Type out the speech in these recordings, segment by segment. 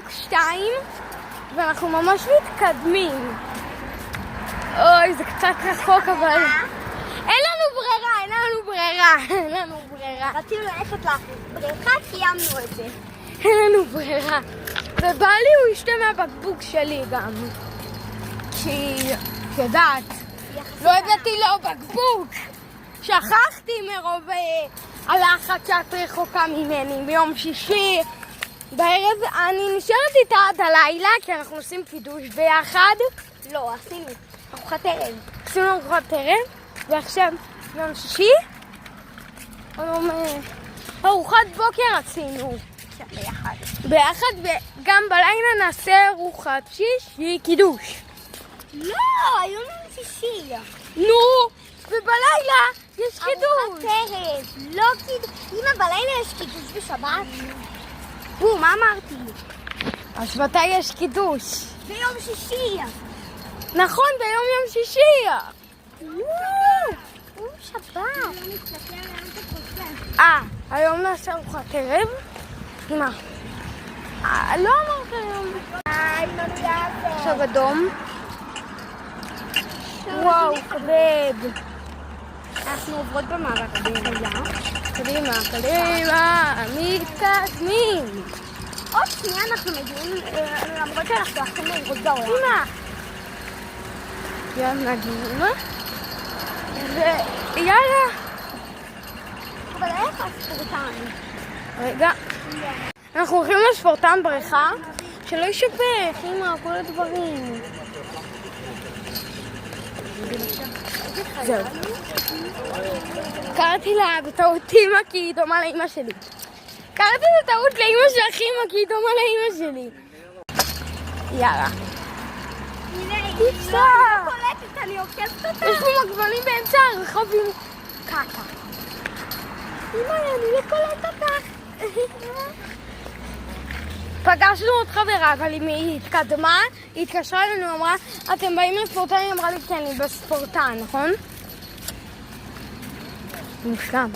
חלק 2, ואנחנו ממש מתקדמים. אוי, זה קצת רחוק, אבל... אין לנו ברירה. רצינו ללכת לבריכה, קיימנו את זה. אין לנו ברירה. ובעלי הוא ישתה מהבקבוק שלי גם. כי, יודעת, לא הבאתי לו בקבוק. שכחתי מרוב הלחץ שאת רחוקה ממני ביום שישי. בערב אני נשארת איתה עד הלילה, כי אנחנו עושים קידוש ביחד. לא, עשינו ארוחת ערב. עשינו ארוחת ערב, ועכשיו יום שישי. ארוחת בוקר עשינו. ביחד, וגם בלילה נעשה ארוחת שישי קידוש. לא, היום יום שישי. נו, ובלילה יש קידוש. ארוחת ערב, לא קידוש. אמא, בלילה יש קידוש בשבת? מה אמרתי? אז מתי יש קידוש? ביום שישי. נכון, ביום שישי. יום שבת. היום נעשה ארוחת ערב? אמא. לא אמרת היום. עכשיו אדום. וואו, כבד. אנחנו עוברות במעבר קדימה, מתקדמים. עוד שנייה אנחנו מגיעים, למרות שאנחנו הכי מהירות בעולם. אמא. יאללה, נגיע. ויאללה. אבל איך הספורטן? רגע. אנחנו הולכים לספורטן בריכה, שלא יישפך, אמא, כל הדברים. זהו. קראתי לה בטעות אמא כי היא דומה לאמא שלי. קראתי בטעות לאמא של אחי אמא כי היא דומה לאמא שלי. יאללה. היא לא קולטת, אני עוקבת אותה. יש פה מגבלים באמצע הרחוב עם קקה. אמא, אני לא קולטת אותך. פגשנו עוד חברה, אבל אם היא התקדמה, היא התקשרה אלינו, אמרה, אתם באים לספורטן? היא אמרה לי, כן, אני בספורטן, נכון? מושלם.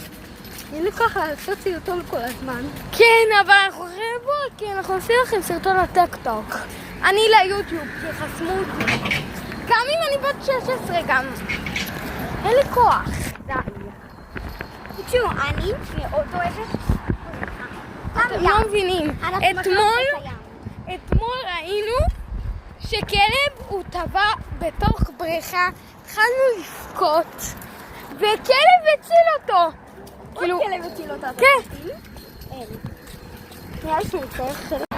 אין לי כוח לעשות סרטון כל הזמן. כן, אבל אנחנו יכולים לבוא, כי אנחנו עושים לכם סרטון לטק-טוק. אני ליוטיוב, כי חסמו אותי. גם אם אני בת 16 גם. אין לי כוח. די. תשמעו, אני מאוד אוהבת. אתם לא מבינים. אתמול ראינו שכלב הוא טבע בתוך בריכה, התחלנו לבכות, וכלב הציל אותו. עוד כלב הציל אותה. כן. נראה לי שהוא צריך...